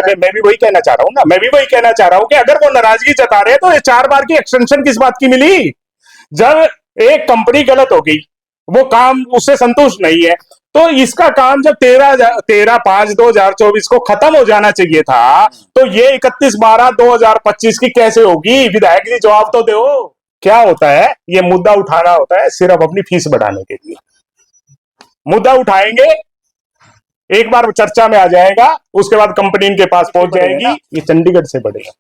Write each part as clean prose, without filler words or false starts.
मैं भी वही कहना चाह रहा हूँ ना, मैं भी वही कहना चाह रहा हूँ कि अगर वो नाराजगी जता रहे हैं तो ये 4 बार की एक्सटेंशन किस बात की मिली? जब एक कंपनी गलत हो गई, वो काम उससे संतुष्ट नहीं है, तो इसका काम जब 13/5/2024 को खत्म हो जाना चाहिए था, तो ये 31/12/2025 की कैसे होगी? विधायक जी जवाब तो दो। क्या होता है, ये मुद्दा उठाना होता है सिर्फ अपनी फीस बढ़ाने के लिए। मुद्दा उठाएंगे, एक बार चर्चा में आ जाएगा, उसके बाद कंपनी इनके पास पहुंच जाएगी, ये चंडीगढ़ से बढ़ेगा।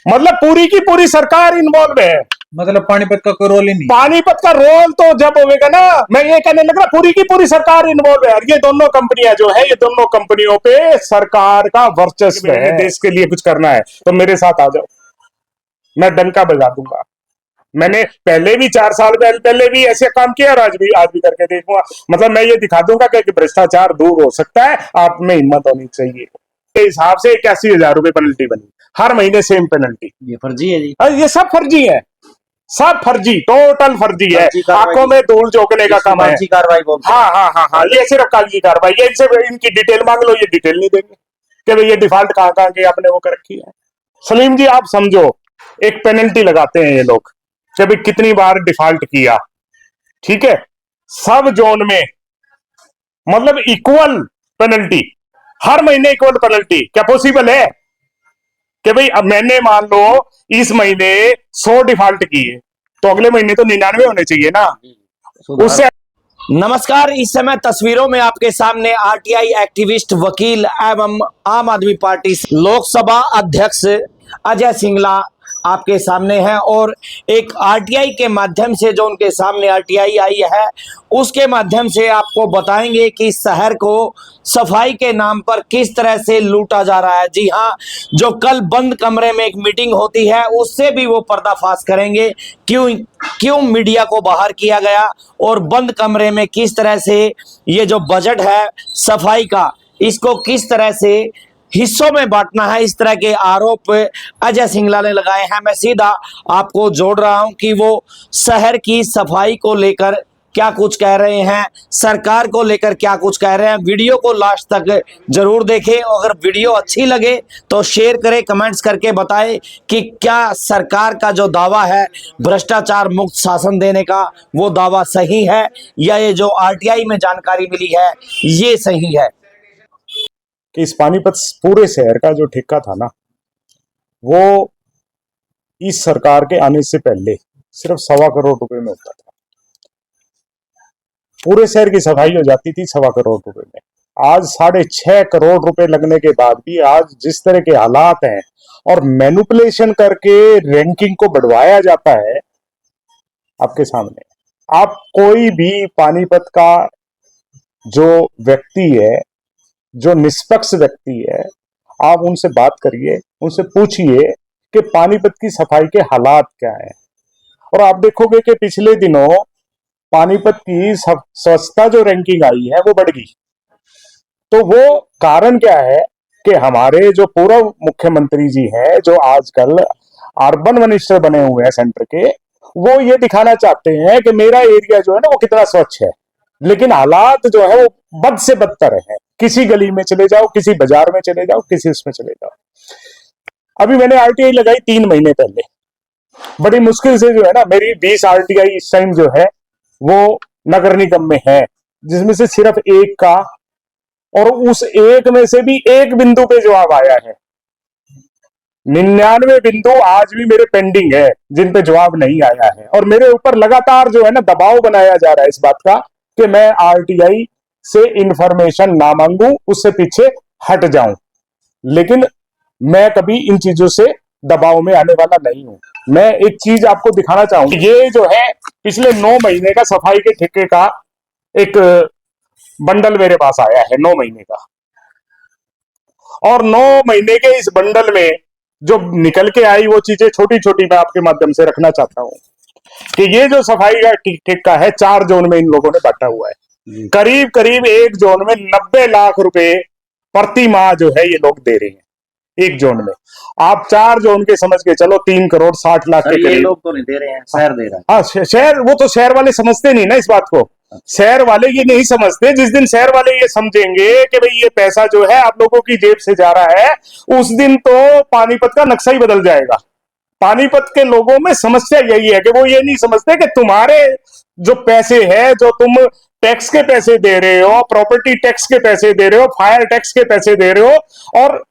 मतलब पूरी की पूरी सरकार इन्वॉल्व है। मतलब पानीपत का कोई रोल ही नहीं। पानीपत का रोल तो जब होगा ना, मैं ये कहने लग रहा पूरी की पूरी सरकार इन्वॉल्व है। ये दोनों कंपनियां जो है, ये दोनों कंपनियों पे सरकार का वर्चस्व है। देश के लिए कुछ करना है तो मेरे साथ आ जाओ, मैं डंका बजा दूंगा। मैंने पहले भी 4 साल पहले भी ऐसे काम किया और आज भी करके देखूंगा। मतलब मैं ये दिखा दूंगा कि भ्रष्टाचार दूर हो सकता है, आप में हिम्मत होनी चाहिए। के हिसाब से 81,000 रुपए पेनल्टी बनी, हर महीने सेम पेनल्टी। ये फर्जी है जी, ये सब फर्जी है, सब फर्जी, टोटल फर्जी है। आंखों में धूल झोंकने का काम है। कार्रवाई बोलते हैं। हाँ, ये सिर्फ कागजी कार्रवाई है। इनसे इनकी डिटेल मांग लो, ये डिटेल नहीं देंगे कि भाई ये डिफॉल्ट कहां के आपने वो कर रखी है। सलीम जी आप समझो, एक पेनल्टी लगाते हैं ये लोग कि भाई कितनी बार डिफॉल्ट किया, ठीक है, सब जोन में मतलब इक्वल पेनल्टी, हर महीने इक्वल पेनल्टी। क्या पॉसिबल है कि भाई अब मैंने मान लो इस महीने 100 डिफॉल्ट किए, तो अगले महीने तो 99 होने चाहिए ना, उससे। नमस्कार, इस समय तस्वीरों में आपके सामने आरटीआई एक्टिविस्ट, वकील एवं आम आदमी पार्टी लोकसभा अध्यक्ष अजय सिंगला आपके सामने हैं और एक आरटीआई के माध्यम से जो उनके सामने आरटीआई आई है उसके माध्यम से आपको बताएंगे कि शहर को सफाई के नाम पर किस तरह से लूटा जा रहा है। जी हाँ, जो कल बंद कमरे में एक मीटिंग होती है उससे भी वो पर्दाफाश करेंगे, क्यों मीडिया को बाहर किया गया और बंद कमरे में किस तरह से ये जो बजट है सफाई का, इसको किस तरह से हिस्सों में बांटना है, इस तरह के आरोप अजय सिंगला ने लगाए हैं। मैं सीधा आपको जोड़ रहा हूं कि वो शहर की सफाई को लेकर क्या कुछ कह रहे हैं, सरकार को लेकर क्या कुछ कह रहे हैं। वीडियो को लास्ट तक जरूर देखें, अगर वीडियो अच्छी लगे तो शेयर करें, कमेंट्स करके बताएं कि क्या सरकार का जो दावा है भ्रष्टाचार मुक्त शासन देने का, वो दावा सही है या ये जो आरटीआई में जानकारी मिली है ये सही है। कि इस पानीपत पूरे शहर का जो ठेका था ना, वो इस सरकार के आने से पहले सिर्फ 1.25 करोड़ रुपए में होता था। पूरे शहर की सफाई हो जाती थी 1.25 करोड़ रुपए में। आज 6.5 करोड़ रुपए लगने के बाद भी आज जिस तरह के हालात हैं और मैनिपुलेशन करके रैंकिंग को बढ़वाया जाता है आपके सामने। आप कोई भी पानीपत का जो व्यक्ति है, जो निष्पक्ष व्यक्ति है, आप उनसे बात करिए, उनसे पूछिए कि पानीपत की सफाई के हालात क्या है, और आप देखोगे कि पिछले दिनों पानीपत की स्वच्छता जो रैंकिंग आई है वो बढ़ गई। तो वो कारण क्या है कि हमारे जो पूर्व मुख्यमंत्री जी हैं, जो आजकल अर्बन मिनिस्टर बने हुए हैं सेंटर के, वो ये दिखाना चाहते हैं कि मेरा एरिया जो है ना वो कितना स्वच्छ है, लेकिन हालात जो है वो बद से बदतर है। किसी गली में चले जाओ, किसी बाजार में चले जाओ, किसी उसमें चले जाओ। अभी मैंने आरटीआई लगाई 3 महीने पहले, बड़ी मुश्किल से जो है ना मेरी 20 आरटीआई इस टाइम जो है वो नगर निगम में है, जिसमें से सिर्फ एक का, और उस एक में से भी एक बिंदु पे जवाब आया है। 99 बिंदु आज भी मेरे पेंडिंग है जिन पे जवाब नहीं आया है, और मेरे ऊपर लगातार जो है ना दबाव बनाया जा रहा है इस बात का कि मैं आरटीआई से इंफॉर्मेशन ना मांगू, उससे पीछे हट जाऊं। लेकिन मैं कभी इन चीजों से दबाव में आने वाला नहीं हूं। मैं एक चीज आपको दिखाना चाहूंगा, ये जो है पिछले 9 महीने का सफाई के ठेके का एक बंडल मेरे पास आया है, 9 महीने का, और 9 महीने के इस बंडल में जो निकल के आई वो चीजें छोटी छोटी मैं आपके माध्यम से रखना चाहता हूं कि ये जो सफाई का ठेका है 4 जोन में इन लोगों ने बांटा हुआ है। करीब करीब एक जोन में 90 लाख रुपए प्रति माह जो है ये लोग दे रहे हैं एक जोन में। आप 4 जोन के समझ के चलो 3 करोड़ 60 लाख के करीब। लोग तो नहीं दे रहे हैं, शहर दे रहा है। हाँ, शहर, वो तो शहर वाले समझते नहीं ना इस बात को शहर वाले ये नहीं समझते। जिस दिन शहर वाले ये समझेंगे कि भाई ये पैसा जो है आप लोगों की जेब से जा रहा है, उस दिन तो पानीपत का नक्शा ही बदल जाएगा। पानीपत के लोगों में समस्या यही है कि वो ये नहीं समझते कि तुम्हारे जो पैसे हैं, जो तुम टैक्स के पैसे दे रहे हो, प्रॉपर्टी टैक्स के पैसे दे रहे हो, फायर टैक्स के पैसे दे रहे हो और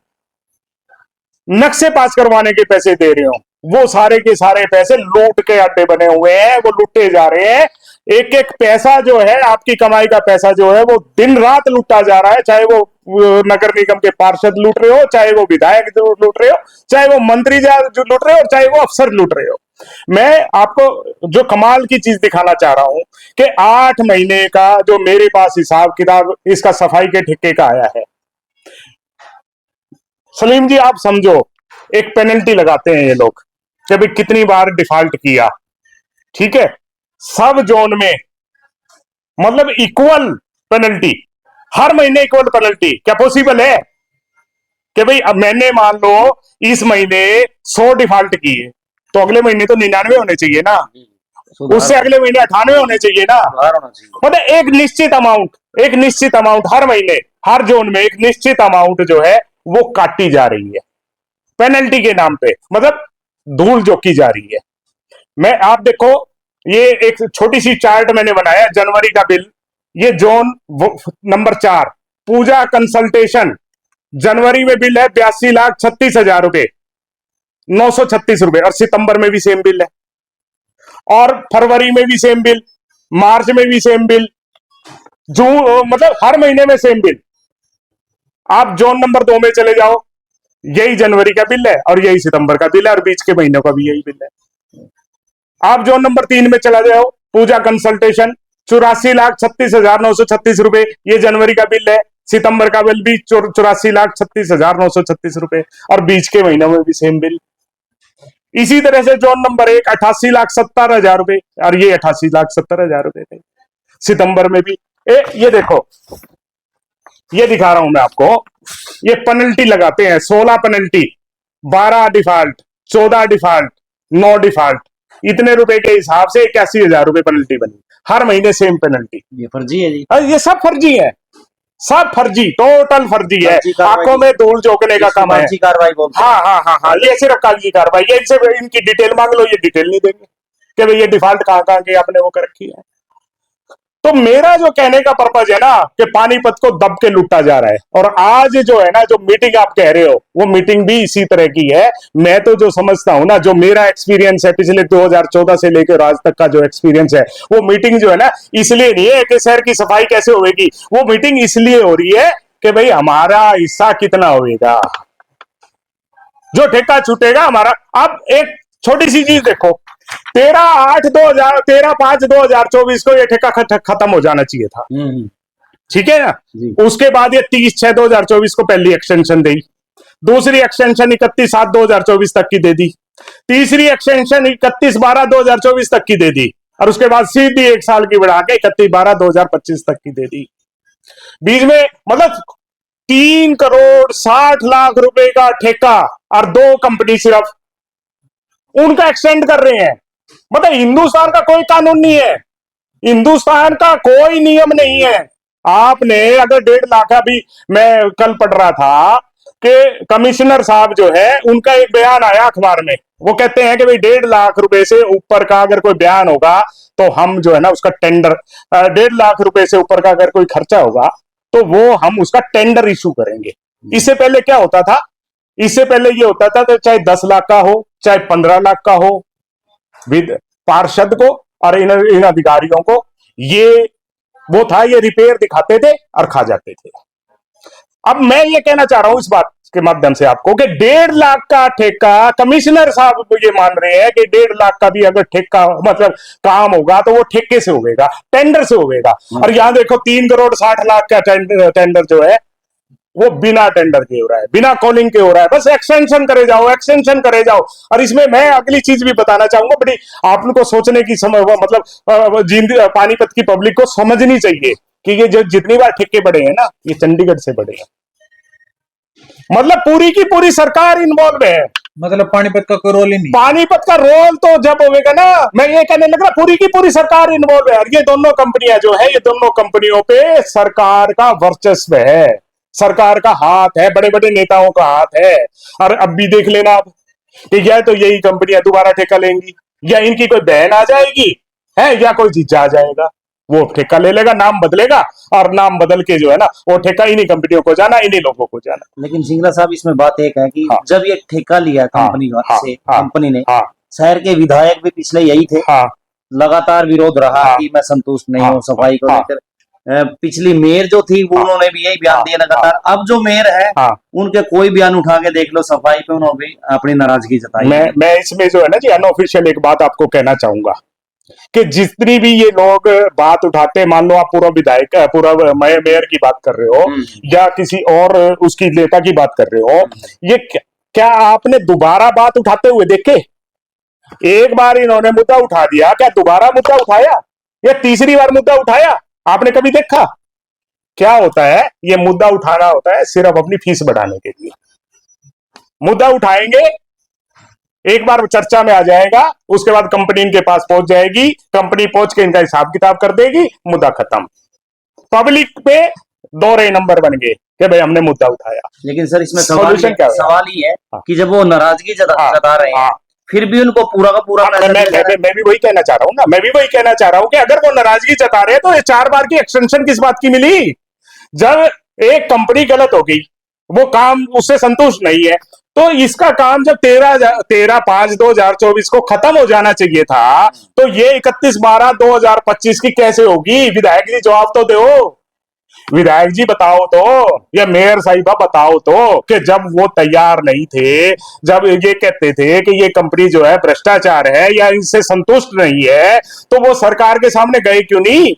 नक्शे पास करवाने के पैसे दे रहे हो, वो सारे के सारे पैसे लूट के अड्डे बने हुए हैं, वो लूटे जा रहे हैं। एक एक पैसा जो है, आपकी कमाई का पैसा जो है, वो दिन रात लूटा जा रहा है। चाहे वो नगर निगम के पार्षद लूट रहे हो, चाहे वो विधायक जो लूट रहे हो, चाहे वो मंत्री जो लूट रहे हो, चाहे वो अफसर लूट रहे हो। मैं आपको जो कमाल की चीज दिखाना चाह रहा हूं कि 8 महीने का जो मेरे पास हिसाब किताब इसका सफाई के ठेके का आया है। सलीम जी आप समझो, एक पेनल्टी लगाते हैं ये लोग कि भाई कितनी बार डिफॉल्ट किया, ठीक है, सब जोन में मतलब इक्वल पेनल्टी, हर महीने इक्वल पेनल्टी। क्या पॉसिबल है कि भाई अब मैंने मान लो इस महीने 100 डिफॉल्ट किए, तो अगले महीने तो 99 होने चाहिए ना, उससे अगले महीने 98 होने चाहिए ना। मतलब एक निश्चित अमाउंट हर महीने हर जोन में एक निश्चित अमाउंट जो है वो काटी जा रही है पेनल्टी के नाम पे, मतलब धूल झोंकी जा रही है। मैं आप देखो, ये एक छोटी सी चार्ट मैंने बनाया, जनवरी का बिल, ये जोन नंबर 4 पूजा कंसल्टेशन, जनवरी में बिल है 82,36,000 रुपए, 936 रुपए, और सितंबर में भी सेम बिल है, और फरवरी में भी सेम बिल, मार्च में भी सेम बिल, जून, मतलब हर महीने में सेम बिल। आप जोन नंबर 2 में चले जाओ, यही जनवरी का बिल है और यही सितंबर का बिल है और बीच के महीनों का भी यही बिल है। आप जोन नंबर 3 में चला जाओ, पूजा कंसल्टेशन, 84,36,936 रुपए, ये जनवरी का बिल है, सितंबर का बिल भी 84,36,936 रुपए और बीच के महीनों में भी सेम बिल। इसी तरह से जोन नंबर 1 88,70,000 रुपए और ये 88,70,000 रुपए थे सितंबर में भी। ये देखो, ये दिखा रहा हूं मैं आपको, ये पेनल्टी लगाते हैं, 16 पेनल्टी, 12 डिफॉल्ट, 14 डिफॉल्ट, 9 डिफॉल्ट, इतने रुपए के हिसाब से 81,000 रुपए पेनल्टी बनी, हर महीने सेम पेनल्टी। ये फर्जी है जी, ये सब फर्जी है, सब फर्जी, टोटल फर्जी है, आंखों में धूल झोंकने का काम है। कार्रवाई बोलते हैं। हाँ, ये सिर्फ कागजी कार्रवाई है। इनसे इनकी डिटेल मांग लो, ये डिटेल नहीं देंगे कि भाई ये डिफॉल्ट कहां के आपने वो कर रखी है। तो मेरा जो कहने का पर्पज है ना कि पानीपत को दब के लूटा जा रहा है, और आज जो है ना, जो मीटिंग आप कह रहे हो, वो मीटिंग भी इसी तरह की है। मैं तो जो समझता हूं ना, जो मेरा एक्सपीरियंस है पिछले 2014 से लेकर आज तक का जो एक्सपीरियंस है, वो मीटिंग जो है ना, इसलिए नहीं है कि शहर की सफाई कैसे होगी, वो मीटिंग इसलिए हो रही है कि भाई हमारा हिस्सा कितना होगा, जो ठेका छूटेगा हमारा। अब एक छोटी सी चीज देखो, 13/5/2024 को ये ठेका खत्म हो जाना चाहिए था, ठीक है ना। उसके बाद ये 30/6/2024 को पहली एक्सटेंशन दी, दूसरी एक्सटेंशन 31/7/2024 तक की दे दी, तीसरी एक्सटेंशन 31/12/2024 तक की दे दी, और उसके बाद सीधी 1 साल की बढ़ा के 31/12/2025 तक की दे दी। बीच में मतलब 3,60,00,000 रुपए का ठेका और 2 कंपनी सिर्फ उनका एक्सटेंड कर रहे हैं। मतलब हिंदुस्तान का कोई कानून नहीं है, हिंदुस्तान का कोई नियम नहीं है। आपने अगर 1.5 लाख, अभी मैं कल पढ़ रहा था कि कमिश्नर साहब जो है, उनका एक बयान आया अखबार में, वो कहते हैं कि भाई 1.5 लाख रुपए से ऊपर का अगर कोई बयान होगा तो हम जो है ना उसका टेंडर, 1.5 लाख रुपए से ऊपर का अगर कोई खर्चा होगा तो वो हम उसका टेंडर इशू करेंगे। इससे पहले क्या होता था, इससे पहले ये होता था तो चाहे 10 लाख का हो, चाहे 15 लाख का हो, विद पार्षद को और इन अधिकारियों को ये वो था, ये रिपेयर दिखाते थे और खा जाते थे। अब मैं ये कहना चाह रहा हूं इस बात के माध्यम से आपको कि 1.5 लाख का ठेका, कमिश्नर साहब ये मान रहे हैं कि 1.5 लाख का भी अगर ठेका मतलब काम होगा तो वो ठेके से होगा, टेंडर से होगा। और यहां देखो 3,60,00,000 का टेंडर जो है वो बिना टेंडर के हो रहा है, बिना कॉलिंग के हो रहा है, बस एक्सटेंशन करे जाओ, एक्सटेंशन करे जाओ। और इसमें मैं अगली चीज भी बताना चाहूंगा, बड़ी आपको सोचने की समय, मतलब पानीपत की पब्लिक को समझनी चाहिए कि ये जो जितनी बार ठेके बढ़े हैं ना, ये चंडीगढ़ से बढ़े हैं। मतलब पूरी की पूरी सरकार इन्वॉल्व है, मतलब पानीपत का कोई रोल ही नहीं। पानीपत का रोल तो जब होगा ना, मैं ये कहने लग रहा पूरी की पूरी सरकार इन्वॉल्व है। और ये दोनों कंपनियां जो है, ये दोनों कंपनियों पे सरकार का वर्चस्व है, सरकार का हाथ है, बड़े बड़े नेताओं का हाथ है। और अब भी देख लेना आप कि या तो यही कंपनियां दोबारा ठेका लेंगी, या इनकी कोई बहन आ जाएगी है, या कोई जीजा आ जाएगा, वो ठेका ले लेगा, नाम बदलेगा, और नाम बदल के जो है ना वो ठेका इन्हीं कंपनियों को जाना, इन्हीं लोगों को जाना। लेकिन सिंगला साहब, इसमें बात एक है कि हाँ, जब ये ठेका लिया हाँ, कंपनी हाँ, से, हाँ, कंपनी ने, हाँ, शहर के विधायक भी पिछले यही थे, हाँ, लगातार विरोध रहा हाँ, कि मैं संतुष्ट नहीं हाँ, हूँ सफाई को हाँ, लेकर। पिछली मेयर जो थी वो, हाँ, उन्होंने भी यही बयान हाँ, दिया लगातार। अब जो मेयर है, हाँ। उनके कोई बयान उठा के देख लो सफाई पे, उन्होंने भी अपनी नाराजगी जताई है। मैं इसमें जो है ना जी अनऑफिशियल एक बात आपको कहना चाहूंगा कि जितनी भी ये लोग बात उठाते हैं, मान लो आप पूरा विधायक, पूरा मेयर की बात कर रहे हो, या किसी और उसकी नेता की बात कर रहे हो, ये क्या आपने दोबारा बात उठाते हुए देखे? एक बार इन्होंने मुद्दा उठा दिया, क्या दोबारा मुद्दा उठाया? या तीसरी बार मुद्दा उठाया? आपने कभी देखा? क्या होता है, ये मुद्दा उठाना होता है सिर्फ अपनी फीस बढ़ाने के लिए। मुद्दा उठाएंगे, एक बार चर्चा में आ जाएगा, उसके बाद कंपनी इनके पास पहुंच जाएगी, कंपनी पहुंच के इनका हिसाब किताब कर देगी, मुद्दा खत्म। पब्लिक पे दोहरे नंबर बन गए कि भाई हमने मुद्दा उठाया। लेकिन सर, इसमें सॉल्यूशन क्या है? सवाल ही है हाँ, कि जब वो नाराजगी हाँ, जता रहे हैं, हाँ, फिर भी उनको पूरा का पूरा हाँ, पैसा दिया जा रहा है। मैं भी वही कहना चाह रहा हूँ ना, मैं भी वही कहना चाह रहा हूँ कि अगर वो नाराजगी जता रहे हैं तो ये 4 बार की एक्सटेंशन किस बात की मिली? जब एक कंपनी गलत हो गई, वो काम उससे संतुष्ट नहीं है, तो इसका काम जब 13/5/2024 को खत्म हो जाना चाहिए था, तो ये 31/12/2025 की कैसे होगी? विधायक जी जवाब तो दो, विधायक जी बताओ तो, या मेयर साहिबा बताओ तो, कि जब वो तैयार नहीं थे, जब ये कहते थे कि ये कंपनी जो है भ्रष्टाचार है या इनसे संतुष्ट नहीं है, तो वो सरकार के सामने गए क्यों नहीं?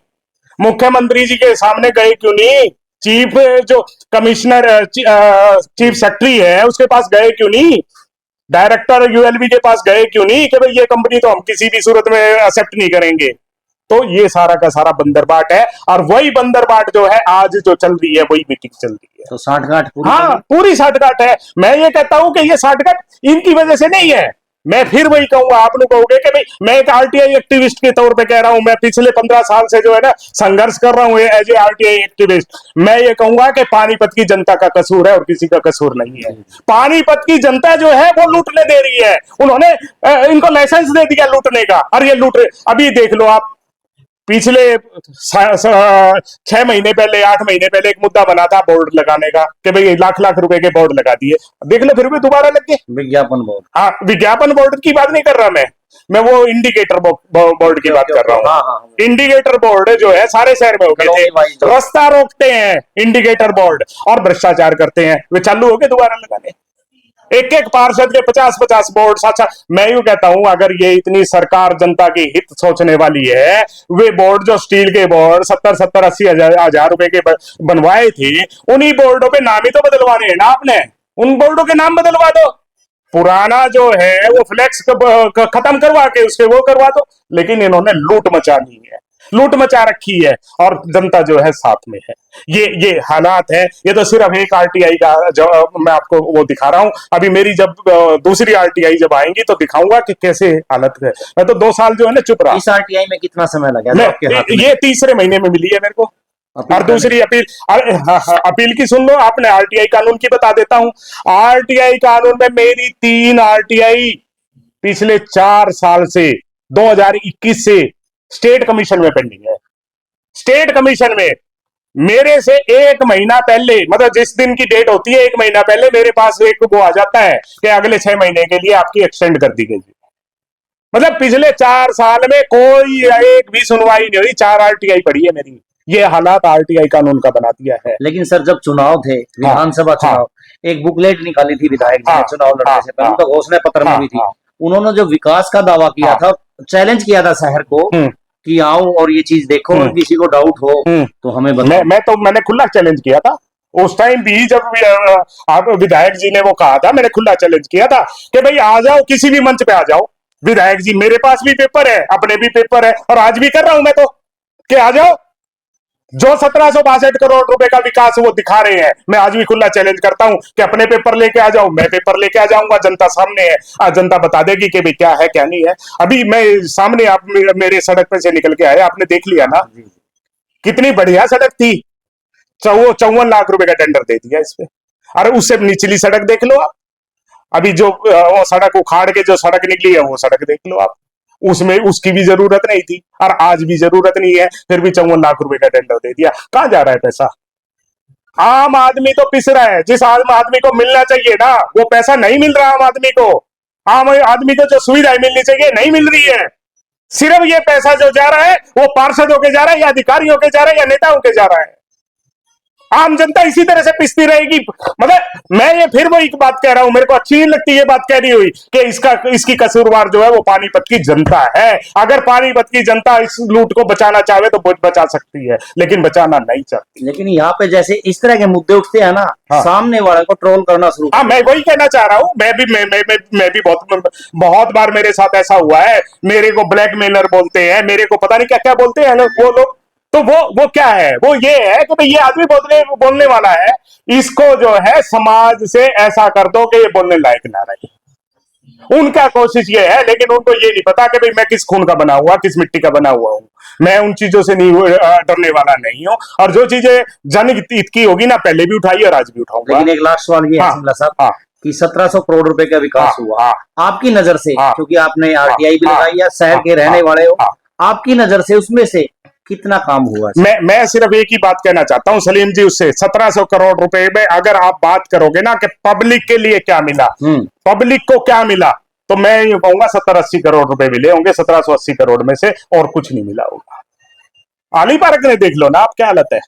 मुख्यमंत्री जी के सामने गए क्यों नहीं? चीफ जो कमिश्नर चीफ सेक्रेटरी है उसके पास गए क्यों नहीं? डायरेक्टर यूएलबी के पास गए क्यों नहीं कि भाई ये कंपनी तो हम किसी भी सूरत में एक्सेप्ट नहीं करेंगे? तो ये सारा का सारा बंदरबाट है, और वही बंदरबाट जो है आज जो चल रही है, वही मीटिंग चल रही है। तो साठगांठ पूरी हाँ, पूरी साठगांठ है। मैं ये कहता हूं कि ये साठगांठ इनकी वजह से नहीं है। मैं फिर वही कहूंगा, आप लोग कहोगे कि भाई मैं एक आरटीआई एक्टिविस्ट के तौर पे कह रहा हूं, मैं पिछले 15 साल से जो है ना संघर्ष कर रहा हूं एज ए आरटीआई एक्टिविस्ट। मैं ये कहूंगा कि पानीपत की जनता का कसूर है और किसी का कसूर नहीं है। पानीपत की जनता जो है वो लूटने दे रही है, उन्होंने इनको लाइसेंस दे दिया लूटने का, और ये लूट रहे। अभी देख लो आप, पिछले 6 महीने पहले, 8 महीने पहले एक मुद्दा बना था बोर्ड लगाने का कि भाई लाख लाख रुपए के बोर्ड लगा दिए, देख लो फिर भी दोबारा लग गए। विज्ञापन बोर्ड। हाँ, विज्ञापन बोर्ड की बात नहीं कर रहा मैं वो इंडिकेटर बोर्ड की बात कर रहा हूँ। हाँ, हाँ। इंडिकेटर बोर्ड जो है सारे शहर में हो गए थे, रास्ता रोकते हैं इंडिकेटर बोर्ड और भ्रष्टाचार करते हैं, वे चालू हो गए दोबारा लगाने। एक एक पार्षद के 50-50 बोर्ड। अच्छा, मैं यूं कहता हूं, अगर ये इतनी सरकार जनता की हित सोचने वाली है, वे बोर्ड जो स्टील के बोर्ड 70-80 हजार रुपए के बनवाए थे, उन्हीं बोर्डों पे नाम ही तो बदलवाने हैं ना आपने, उन बोर्डों के नाम बदलवा दो। पुराना जो है वो फ्लेक्स खत्म करवा के उसके वो करवा दो। लेकिन इन्होंने लूट मचानी है, लूट मचा रखी है, और जनता जो है साथ में है। ये हालात है। ये तो सिर्फ एक आरटीआई का जो मैं आपको वो दिखा रहा हूं। अभी मेरी जब दूसरी आरटीआई जब आएंगी तो दिखाऊंगा कि कैसे हालत है। मैं तो 2 साल जो है ना चुप रहा। इस आरटीआई में कितना समय लगा आपके हाथ में? ये तीसरे महीने में मिली है मेरे को। और दूसरी अपील, अपील की सुन लो आपने, आरटीआई कानून की बता देता हूं। आरटीआई कानून में मेरी 3 आरटीआई पिछले 4 साल से 2021 से स्टेट कमीशन में पेंडिंग है। स्टेट कमीशन में मेरे से 1 महीना पहले, मतलब जिस दिन की डेट होती है 1 महीना पहले मेरे पास एक वो आ जाता है कि अगले 6 महीने के लिए आपकी एक्सटेंड कर दी गई। मतलब पिछले 4 साल में कोई एक भी सुनवाई नहीं हुई, 4 आरटीआई पड़ी है मेरी। ये हालात आरटीआई कानून का बना दिया है। लेकिन सर, जब चुनाव थे, विधानसभा चुनाव, एक बुकलेट निकाली थी विधायक जी ने चुनाव लड़ने से पहले, उनका घोषणा पत्र में भी थी। उन्होंने जो विकास का दावा किया था, चैलेंज किया था शहर को कि आओ और ये चीज देखो, और किसी को डाउट हो तो हमें बताओ। मैंने खुला चैलेंज किया था उस टाइम भी, जब आप विधायक जी ने वो कहा था, मैंने खुला चैलेंज किया था कि भाई आ जाओ, किसी भी मंच पे आ जाओ। विधायक जी, मेरे पास भी पेपर है, अपने भी पेपर है, और आज भी कर रहा हूं मैं तो, कि आ जाओ जो 1762 करोड़ रुपए का विकास वो दिखा रहे हैं, मैं आज भी खुला चैलेंज करता हूं कि अपने पेपर लेके आ जाओ, मैं पेपर लेके आ जाऊंगा, जनता सामने है, आज जनता बता देगी कि भाई क्या है क्या नहीं है। अभी मैं सामने, आप मेरे सड़क पे से निकल के आए, आपने देख लिया ना कितनी बढ़िया सड़क थी। 54 लाख रुपए का टेंडर दे दिया इस पे। अरे उससे निचली सड़क देख लो आप, अभी जो वो सड़क उखाड़ के जो सड़क निकली है वो सड़क देख लो आप, उसमें उसकी भी जरूरत नहीं थी और आज भी जरूरत नहीं है, फिर भी 54 लाख रुपए का टेंडर दे दिया। कहां जा रहा है पैसा? आम आदमी तो पिस रहा है, जिस आम आदमी को मिलना चाहिए ना वो पैसा नहीं मिल रहा आम आदमी को। आम आदमी को जो सुविधाएं मिलनी चाहिए नहीं मिल रही है। सिर्फ ये पैसा जो जा रहा है वो पार्षदों के जा रहा है, या अधिकारियों के जा रहा है, या नेताओं के जा रहा है। आम जनता इसी तरह से पिसती रहेगी। मतलब मैं ये फिर वही बात कह रहा हूं, मेरे को अच्छी नहीं लगती ये बात कह रही हुई कि इसकी कसूरवार जो है वो पानीपत की जनता है। अगर पानीपत की जनता इस लूट को बचाना चाहे तो बचा सकती है, लेकिन बचाना नहीं चाहती। लेकिन यहाँ पे जैसे इस तरह के मुद्दे उठते हैं ना, हाँ। सामने वाले को ट्रोल करना शुरू। हाँ, मैं वही कहना चाह रहा हूं। मैं भी बहुत बार मेरे साथ ऐसा हुआ है। मेरे को ब्लैकमेलर बोलते हैं, मेरे को पता नहीं क्या क्या बोलते हैं वो लोग। तो वो क्या है, वो ये है कि भाई ये आदमी बोलने वाला है, इसको जो है समाज से ऐसा कर दो कि ये बोलने लायक ना रहे। उनका कोशिश ये है, लेकिन उनको ये नहीं पता कि भाई मैं किस खून का बना हुआ, किस मिट्टी का बना हुआ हूं। मैं उन चीजों से नहीं डरने वाला नहीं हूं, और जो चीजें जनहित की होगी ना, पहले भी उठाई और आज भी उठाऊंगा। लेकिन एक लास्ट सवाल ये है शिमला साहब, हाँ, कि 1700 करोड़ रुपए का विकास हाँ, हुआ, हाँ, आपकी नजर से, हाँ, क्योंकि आपने आरटीआई भी हाँ, लगाई है, शहर हाँ, के रहने हाँ, वाले हो, हाँ, आपकी नजर से उसमें से कितना काम हुआ? मैं सिर्फ एक ही बात कहना चाहता हूं सलीम जी, उससे 1700 करोड़ रुपए में अगर आप बात करोगे ना कि पब्लिक के लिए क्या मिला, पब्लिक को क्या मिला, तो मैं ये कहूंगा 70-80 करोड़ रुपए मिले होंगे 1780 करोड़ में से, और कुछ नहीं मिला होगा। आली पार्क ने देख लो ना आप क्या हालत है।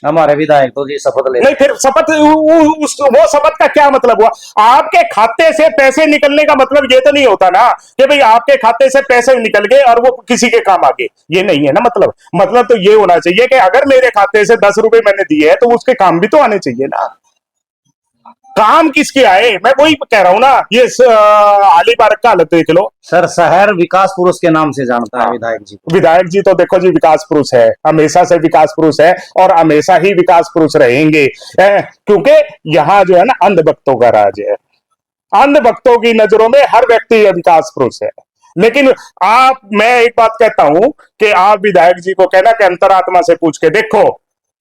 हमारे विधायक तो जी शपथ ले नहीं, फिर शपथ वो शपथ का क्या मतलब हुआ? आपके खाते से पैसे निकलने का मतलब ये तो नहीं होता ना कि भाई आपके खाते से पैसे निकल गए और वो किसी के काम आ गए, ये नहीं है ना मतलब तो ये होना चाहिए कि अगर मेरे खाते से 10 रुपए मैंने दिए हैं तो उसके काम भी तो आने चाहिए ना। काम किसके आए, मैं वही कह रहा हूं ना। ये आली पार्क का हालत देख लो। सर, शहर विकास पुरुष के नाम से जानता है विधायक जी। विधायक जी तो देखो जी विकास पुरुष है, हमेशा से विकास पुरुष है और हमेशा ही विकास पुरुष रहेंगे, क्योंकि यहाँ जो है ना अंधभक्तों का राज है। अंधभक्तों की नजरों में हर व्यक्ति विकास पुरुष है। लेकिन मैं एक बात कहता हूं कि आप विधायक जी को कहना कि अंतरात्मा से पूछ के देखो,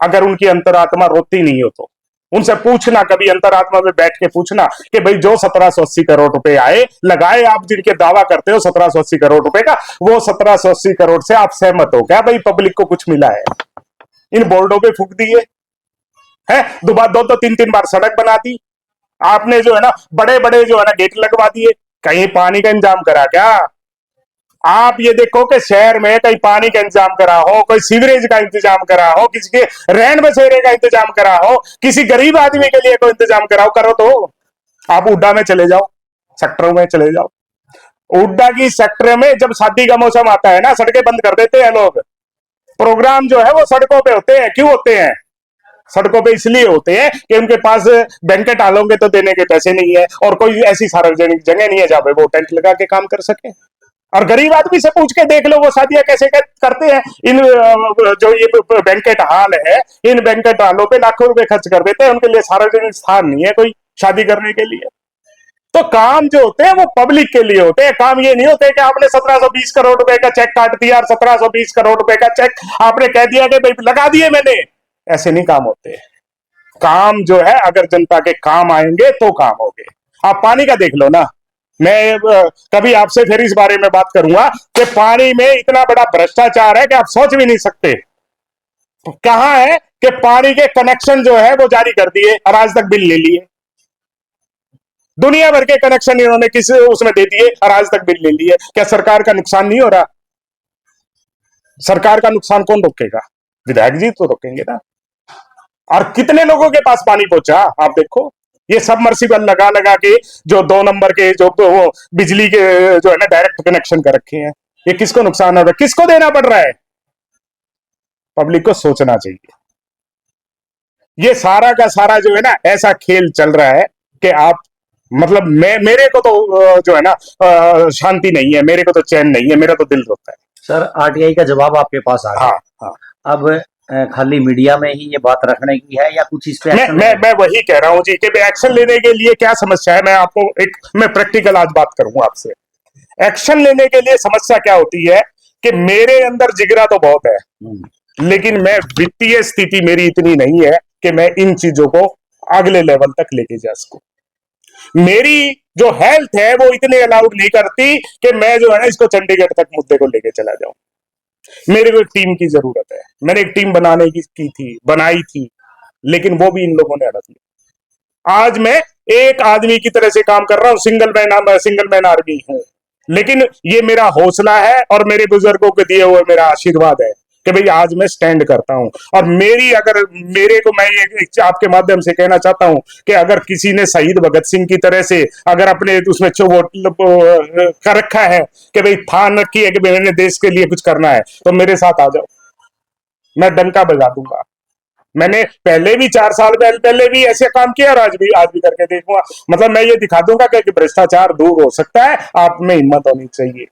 अगर उनकी अंतरात्मा रोती नहीं हो तो उनसे पूछना, कभी अंतरात्मा में बैठ के पूछना कि भाई जो 1780 करोड़ रुपए आए लगाए, आप जिनके दावा करते हो 1780 करोड़ रुपए का, वो 1780 करोड़ से आप सहमत हो क्या? भाई पब्लिक को कुछ मिला है? इन बोर्डों पे फूक दिए है, दो 3 बार सड़क बना दी आपने, जो है ना बड़े बड़े जो है ना गेट लगवा दिए। कहीं पानी का इंतजाम करा क्या? आप ये देखो कि शहर में कहीं पानी का इंतजाम करा हो, कोई सीवरेज का इंतजाम करा हो, किसी के रहन बसेरे का इंतजाम करा हो, किसी गरीब आदमी के लिए कोई इंतजाम कराओ, करो तो। आप उड्डा में चले जाओ, सेक्टरों में चले जाओ। उड्डा की सेक्टर में जब शादी का मौसम आता है ना, सड़कें बंद कर देते हैं लोग। प्रोग्राम जो है वो सड़कों पे होते हैं। क्यों होते हैं? सड़कों पे इसलिए होते हैं कि उनके पास बैंकेट हॉलों के तो देने के पैसे नहीं है, और कोई ऐसी सार्वजनिक जगह नहीं है जहां पे वो टेंट लगा के काम कर सके। और गरीब आदमी से पूछ के देख लो वो शादियां कैसे करते हैं। इन जो ये बैंकेट हॉल है, इन बैंकेट हॉलों पे लाखों रुपए खर्च कर देते हैं, उनके लिए सार्वजनिक स्थान नहीं है कोई शादी करने के लिए। तो काम जो होते हैं वो पब्लिक के लिए होते हैं। काम ये नहीं होते कि आपने 1720 करोड़ रुपए का चेक काट दिया और 1720 करोड़ रुपए का चेक आपने कह दिया कि भाई लगा दिए मैंने। ऐसे नहीं काम होते। काम जो है अगर जनता के काम आएंगे तो काम होंगे। आप पानी का देख लो ना, मैं कभी आपसे फिर इस बारे में बात करूंगा कि पानी में इतना बड़ा भ्रष्टाचार है कि आप सोच भी नहीं सकते। कहां है कि पानी के कनेक्शन जो है वो जारी कर दिए और आज तक बिल ले लिए। दुनिया भर के कनेक्शन इन्होंने किस उसमें दे दिए और आज तक बिल ले लिए। क्या सरकार का नुकसान नहीं हो रहा? सरकार का नुकसान कौन रोकेगा? विधायक जी तो रोकेंगे ना। और कितने लोगों के पास पानी पहुंचा आप देखो। ये सबमर्सिबल लगा लगा के जो 2 नंबर के जो वो बिजली के जो है ना डायरेक्ट कनेक्शन कर रखे हैं, ये किसको नुकसान हो रहा है? किसको देना पड़ रहा है? पब्लिक को सोचना चाहिए। ये सारा का सारा जो है ना ऐसा खेल चल रहा है कि आप मतलब मेरे को तो जो है ना शांति नहीं है, मेरे को तो चैन नहीं है, मेरा तो दिल रोता है। सर, आरटीआई का जवाब आपके पास आ गया। हाँ, हाँ। अब खाली मीडिया में ही ये बात रखने की है या कुछ इस पे मैं action मैं लेने मैं वही कह रहा हूं जी कि एक्शन लेने के लिए क्या समस्या है। मैं आपको मैं प्रैक्टिकल आज बात करूंगा आपसे। एक्शन लेने के लिए समस्या क्या होती है कि मेरे अंदर जिगरा तो बहुत है, लेकिन मैं वित्तीय स्थिति मेरी इतनी नहीं है कि मैं इन चीजों को अगले लेवल तक लेके जा सकूं। मेरी जो हेल्थ है वो इतने अलाउड नहीं करती कि मैं जो है ना इसको चंडीगढ़ तक मुद्दे को लेके चला जाऊं। मेरे को एक टीम की जरूरत है। मैंने एक टीम बनाने की थी, बनाई थी, लेकिन वो भी इन लोगों ने हड़प लिया। आज मैं एक आदमी की तरह से काम कर रहा हूं, सिंगल मैन आर्मी हूं, लेकिन ये मेरा हौसला है और मेरे बुजुर्गों के दिए हुए मेरा आशीर्वाद है कि भाई आज मैं स्टैंड करता हूं। और मेरे को मैं ये आपके माध्यम से कहना चाहता हूं कि अगर किसी ने शहीद भगत सिंह की तरह से अगर अपने उसमें कर रखा है कि भाई ठान रखी है कि मैंने देश के लिए कुछ करना है, तो मेरे साथ आ जाओ, मैं डंका बजा दूंगा। मैंने पहले भी 4 साल पहले भी ऐसे काम किया और आज भी करके देखूंगा। मतलब मैं ये दिखा दूंगा कि भ्रष्टाचार दूर हो सकता है, आप में हिम्मत होनी चाहिए।